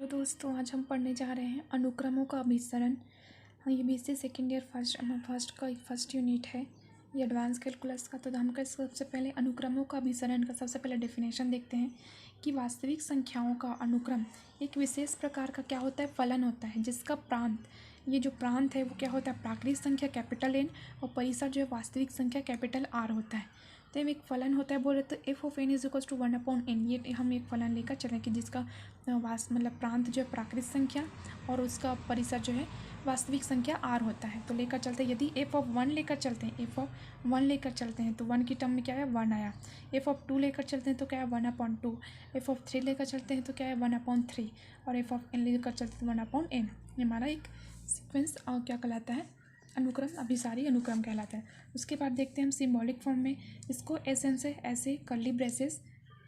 तो दोस्तों आज हम पढ़ने जा रहे हैं अनुक्रमों का अभिसरण। ये BC second year first unit है, ये एडवांस कैलकुलस का। तो हम सबसे पहले अनुक्रमों का अभिसरण का सबसे पहले डेफिनेशन देखते हैं कि वास्तविक संख्याओं का अनुक्रम एक विशेष प्रकार का क्या होता है, फलन होता है, जिसका प्रांत, ये जो प्रांत है वो क्या होता है, प्राकृत संख्या कैपिटल N और परिसर जो है वास्तविक संख्या कैपिटल R होता है। तो एक फलन होता है, बोल रहे तो F of N is equals to 1/n। ये हम एक फलन लेकर चलें कि जिसका मतलब प्रांत जो है प्राकृत संख्या और उसका परिसर जो है वास्तविक संख्या R होता है। तो लेकर चलते हैं, यदि एफ ऑफ 1 लेकर चलते हैं, एफ ऑफ 1 लेकर चलते हैं तो 1 की टर्म में क्या है, 1 आया। एफ ऑफ 2 लेकर चलते हैं तो क्या है, 1/2। एफ ऑफ 3 लेकर चलते हैं तो क्या है, 1/3। और एफ ऑफ n लेकर चलते हैं 1/n। ये हमारा एक सीक्वेंस क्या कहलाता है, अनुक्रम, अभिसारी अनुक्रम कहलाता है। उसके बाद देखते हैं हम सिंबॉलिक फॉर्म में इसको एस से ऐसे कर्ली ब्रेसेस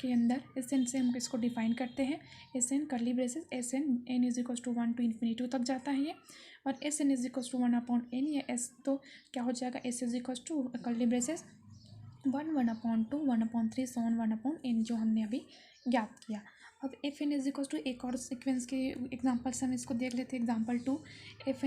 के अंदर एन से हम इसको डिफाइन करते हैं। N curly braces N is equals to 1 to ∞ तक जाता है ये, और N is equals to 1/n। ये एस तो क्या हो जाएगा, S is equals to curly braces 1/2 1/3 so 1/n जो हमने अभी ज्ञात किया। अब F N is equals to एक और सीक्वेंस के एग्जांपल से हम इसको देख लेते हैं। एग्जांपल 2, एफ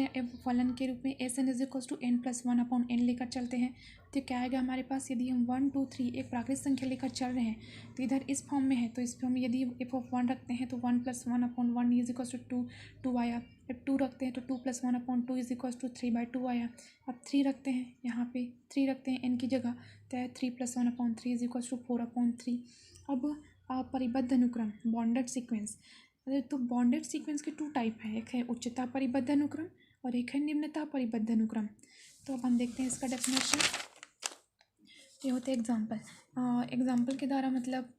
फलन के रूप में S N is equals to n+1/n लेकर चलते हैं तो क्या आएगा हमारे पास, यदि हम 1 2 3 एक प्राकृत संख्या लेकर चल रहे हैं तो इधर इस फॉर्म में है, तो इस फॉर्म में यदि एफ ऑफ 1 रखते हैं तो 1+1/1 इज इक्वल्स टू 2 आया। अब 2 रखते हैं तो 2+1/2 इज इक्वल्स टू 3/2 आया। अब 3 रखते हैं, यहाँ पे 3 रखते हैं n की जगह, तो 3+1/3 इज इक्वल्स टू 4/3। अब परिबद्ध अनुक्रम, बॉन्डेड सीक्वेंस। तो बॉन्डेड सीक्वेंस के 2 टाइप है, एक है उच्चता परिबद्ध अनुक्रम और एक है निम्नता परिबद्ध अनुक्रम। तो अब हम देखते हैं इसका डेफिनेशन। ये होते हैं एग्जाम्पल के द्वारा मतलब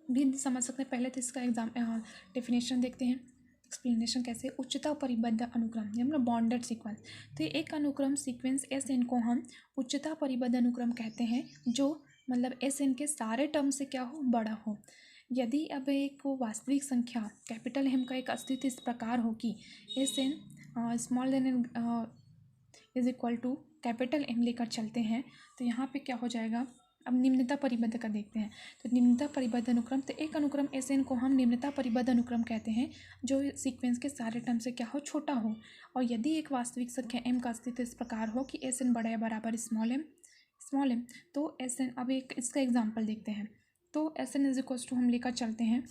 भी समझ सकते हैं। पहले तो इसका डेफिनेशन देखते हैं, एक्सप्लेनेशन कैसे। उच्चता परिबद्ध अनुक्रम ये मतलब बॉन्डेड सीक्वेंस। तो एक अनुक्रम सीक्वेंस एस एन को हम उच्चता परिबद्ध अनुक्रम कहते हैं, जो मतलब एस एन के सारे टर्म से क्या हो, बड़ा हो। यदि अब एक वास्तविक संख्या कैपिटल एम का एक अस्तित्व इस प्रकार हो कि S N small than N is equal to capital M लेकर चलते हैं तो यहाँ पे क्या हो जाएगा। अब निम्नता परिबद्ध का देखते हैं। तो निम्नता परिबद्ध अनुक्रम, तो एक अनुक्रम एस एन को हम निम्नता परिबद्ध अनुक्रम कहते हैं जो सीक्वेंस के सारे टर्म से क्या हो, छोटा हो। और यदि एक वास्तविक संख्या एम का अस्तित्व इस प्रकार हो कि एस एन बड़ा या बराबर स्मॉल एम, तो एस एन, अब एक इसका एग्जाम्पल देखते हैं। तो S N is equals to हम लेकर चलते हैं,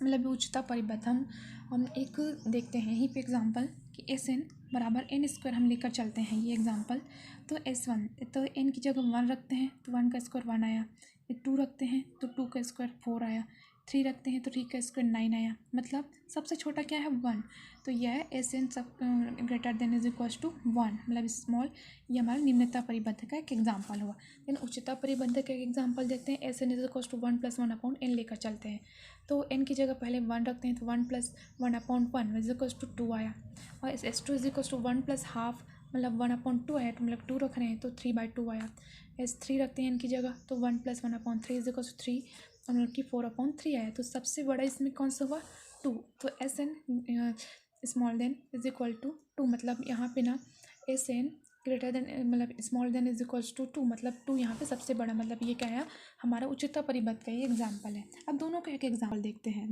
मतलब उच्चता परिबद्ध हम एक देखते हैं यहीं पे एग्जाम्पल कि एस एन बराबर n² हम लेकर चलते हैं ये एग्जाम्पल। तो S1, तो n की जगह 1 रखते हैं तो 1 का स्क्वायर 1 आया। 2 रखते हैं तो 2 का स्क्वायर 4 आया। 3 रखते हैं तो 3 का स्क्वायर 9 आया। मतलब सबसे छोटा क्या है, 1। तो यह एस एन सब greater than is equals to 1, मतलब स्मॉल। ये हमारा निम्नता परिबद्ध का एक एग्जाम्पल हुआ। देन उच्चता परिबद्ध का एक एग्जाम्पल देखते हैं। S N is equals to 1+1/n लेकर चलते हैं तो n की जगह पहले 1 रखते हैं तो 1+1/1 इज इक्वल्स टू 2 आया। और S2 इज इक्वल्स टू 1+12 मतलब 1/2 आया, तो मतलब 2 रख रहे हैं तो 3/2 आया। S3 रखते हैं n की जगह तो 1+1/3 इज इक्वल्स टू 3 और मतलब कि 4/3 आया। तो सबसे बड़ा इसमें कौन सा हुआ, 2। तो S N small than is equal to 2, मतलब यहाँ पे ना एस एन ग्रेटर देन मतलब small than is equals to 2, मतलब 2 यहाँ पे सबसे बड़ा, मतलब ये क्या है हमारा उच्चता परिबद्ध का ये एग्जाम्पल है। अब दोनों का एक एग्जाम्पल देखते हैं।